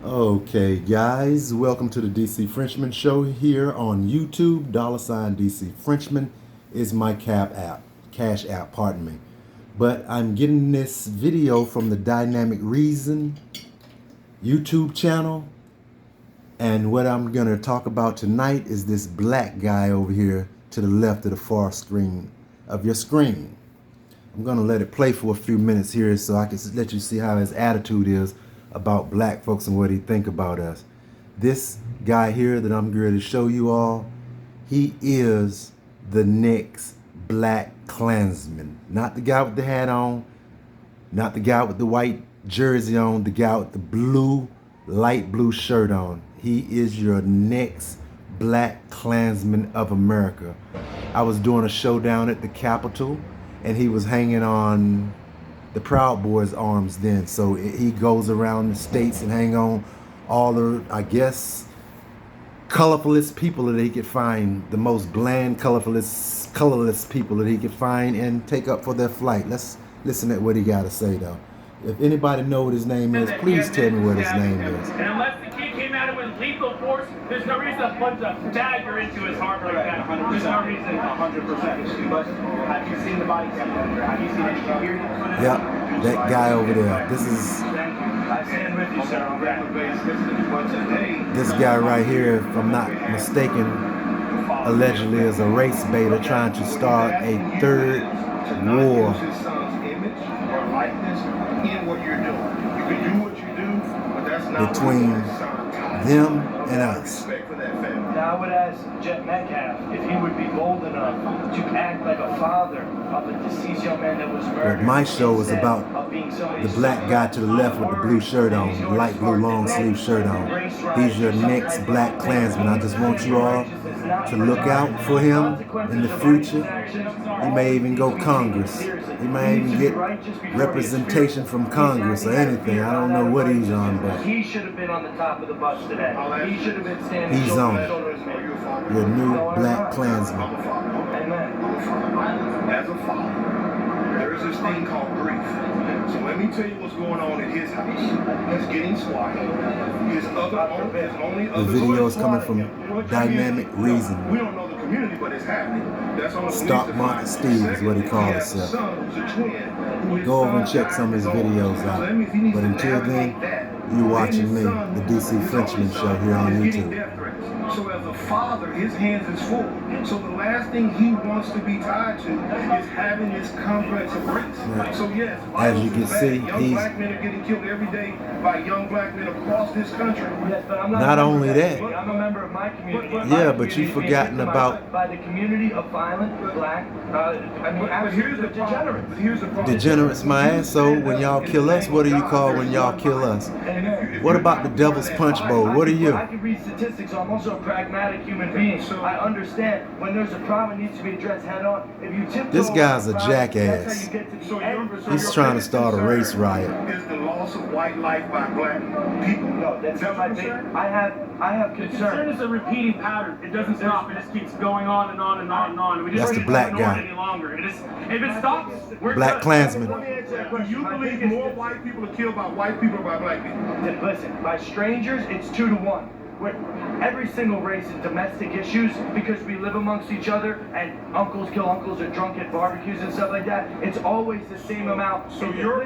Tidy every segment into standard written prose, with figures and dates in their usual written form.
Okay, guys, welcome to the DC Frenchman Show here on YouTube. $DC Frenchman is my cash app, pardon me. But I'm getting this video from the Dynamic Reason YouTube channel. And what I'm going to talk about tonight is this black guy over here to the left of the far screen of your screen. I'm going to let it play for a few minutes here so I can let you see how his attitude is about black folks and what he think about us. This guy here that I'm going to show you all, he is the next black klansman. Not the guy with the hat on, not the guy with the white jersey on, the guy with the blue, light blue shirt on. He is your next black klansman of America. I was doing a show down at the Capitol, and he was hanging on the Proud Boys' arms then. So he goes around the states and hang on all the, I guess, colorfulest people that he could find, the most bland, colorless people that he could find and take up for their flight. Let's listen to what he got to say, though. If anybody know what his name is, please tell me what his name is. And unless the kid came at it with lethal force, there's no reason to punch a dagger into his heart like that. 100%. There's no reason. 100%. But have you seen the body cam over there? Have you seen any here? Yep, that guy over there. This is... I stand with you, sir. This guy right here, if I'm not mistaken, allegedly is a race baiter trying to start a third war between them and us. Now I would ask Jet Metcalf if he would be bold enough to act like a father of a deceased young man that was murdered. But my show is about the black guy to the left with the blue shirt on, the light blue long sleeve shirt on. He's your next black klansman. I just want you all to look out for him in the future. He may even go Congress. He may even get representation from Congress or anything. I don't know what he's on, but he should have been on the top of the bus today. He should have been standing he's on it. Your new black klansman. Amen. As a father, there is this thing called grief. So let me tell you what's going on in his house. He's getting swatted. His only The video is coming from Dynamic Reason. We don't know the community, but it's happening. That's on the Stock Market Steve is what he called himself. Go over and check some of his videos out. But until then, you're watching me, the DC Frenchman Show here on YouTube. So as a father, his hands is full. So the last thing he wants to be tied to is having this complex of race. Yeah. So yes, as you can see, young black men are getting killed every day by young black men across this country. Yes, but I'm not only that. I'm a member of my community. Yeah, but you've forgotten about by the community of violent black. But here's the degenerates. Here's the problem. degenerates, my ass. So when y'all kill us, what do you call when y'all kill us? What about the Devil's Punch Bowl? What are you? I can read statistics. I'm also a pragmatic human being. I understand when there's a problem, it needs to be addressed head on. If you tiptoe This guy's a around the problem, jackass. that's how you get to the end. He's trying to start a race riot. Is the loss of white life by black people. No, that's not my thing. I have Concern concern. is a repeating pattern. It doesn't stop. It just keeps going on and on and on and on. We just That's the can't black ignore guy. it any longer. It is, if it stops, we're Black done. Klansman. Do you believe more white people are killed by white people or by black people? Listen, by strangers, it's 2 to 1. Every single race is domestic issues because we live amongst each other and uncles kill uncles or drunk at barbecues and stuff like that. It's always the same amount. So your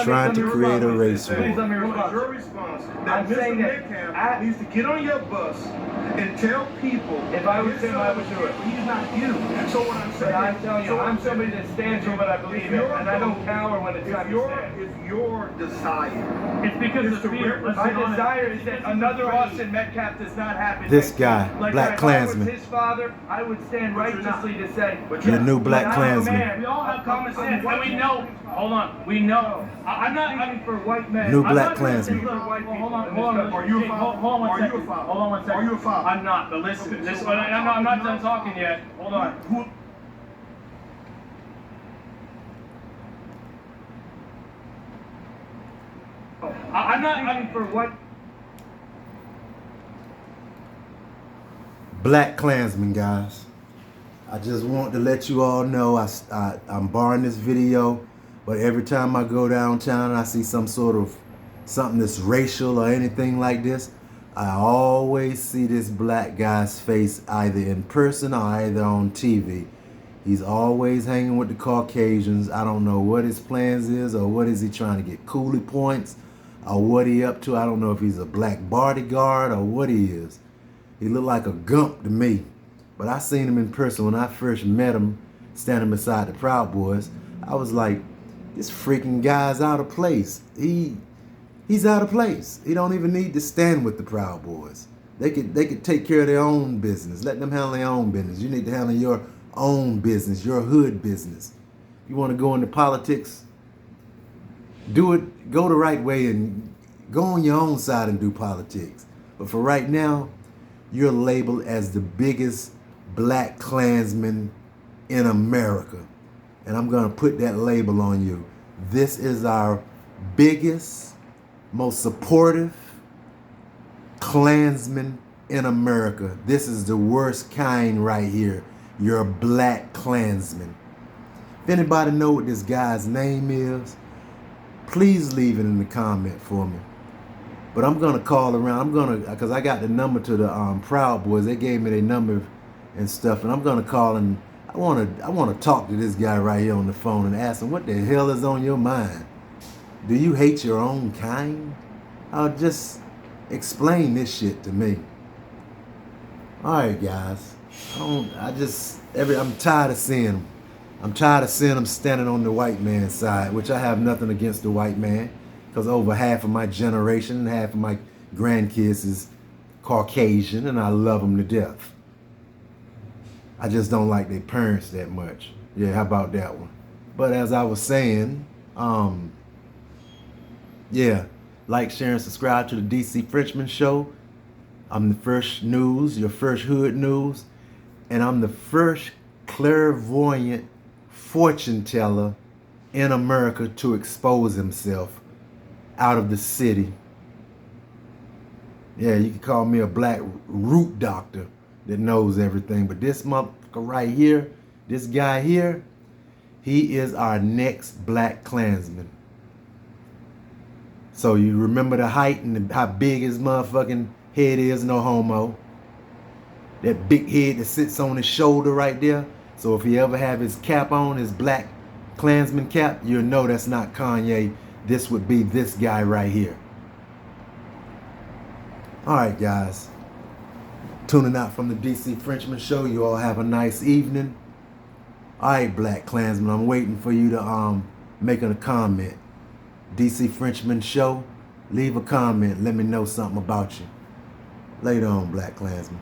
Trying to create a race war. Please let me respond. Your response I'm that Mr. saying that Metcalf needs to get on your bus and tell people if I was him, I would do it. He's not you. So what I'm saying, But I'm telling you, I'm somebody that stands for what I believe in, and I don't cower when it's time to stand. If your desire It's because is of to fear. Let's My be honest. desire is that another Austin Metcalf does not happen. This guy, Like Black if I was Klansman. his father, I would stand righteously to say, Your new Black I'm a Klansman. man. We all have common sense, and we know. Hold on, we know. I'm not. Speaking for white men. New I'm Black not gonna Klansman. say- Hold on. Are you a Jake, father? Hold on one Are you a second. father? Hold on one second. Are you a father? I'm not. But listen. I'm not done talking yet. Hold on. I'm not. Speaking for white. Black Klansman, guys. I just want to let you all know I'm barring this video, but every time I go downtown and I see some sort of something that's racial or anything like this, I always see this black guy's face either in person or either on TV. He's always hanging with the Caucasians. I don't know what his plans is, or what is he trying to get coolie points, or what he up to. I don't know if he's a black bodyguard or what he is. He looked like a gump to me. But I seen him in person when I first met him standing beside the Proud Boys. I was like, this freaking guy's out of place. He's out of place. He don't even need to stand with the Proud Boys. They could take care of their own business. Let them handle their own business. You need to handle your own business, your hood business. If you want to go into politics, do it, go the right way and go on your own side and do politics. But for right now, you're labeled as the biggest black klansman in America. And I'm going to put that label on you. This is our biggest, most supportive klansman in America. This is the worst kind right here. You're a black klansman. If anybody know what this guy's name is, please leave it in the comment for me. But I'm gonna call around. Because I got the number to the Proud Boys. They gave me their number and stuff, and I'm gonna call and I wanna talk to this guy right here on the phone and ask him what the hell is on your mind. Do you hate your own kind? Just explain this shit to me. All right, guys. I'm tired of seeing him. I'm tired of seeing him standing on the white man's side, which I have nothing against the white man, because over half of my generation, half of my grandkids is Caucasian, and I love them to death. I just don't like their parents that much. Yeah, how about that one? But as I was saying, yeah, like, share, and subscribe to the DC Frenchman Show. I'm the first news, your first hood news, and I'm the first clairvoyant fortune teller in America to expose himself out of the city. Yeah, you can call me a black root doctor that knows everything, but this motherfucker right here, this guy here, he is our next black klansman. So you remember the height and how big his motherfucking head is, no homo. That big head that sits on his shoulder right there. So if he ever have his cap on, his black Klansman cap, you'll know that's not Kanye. This would be this guy right here. All right, guys. Tuning out from the DC Frenchman Show. You all have a nice evening. All right, black Klansman, I'm waiting for you to make a comment. DC Frenchman Show, leave a comment. Let me know something about you. Later on, black Klansman.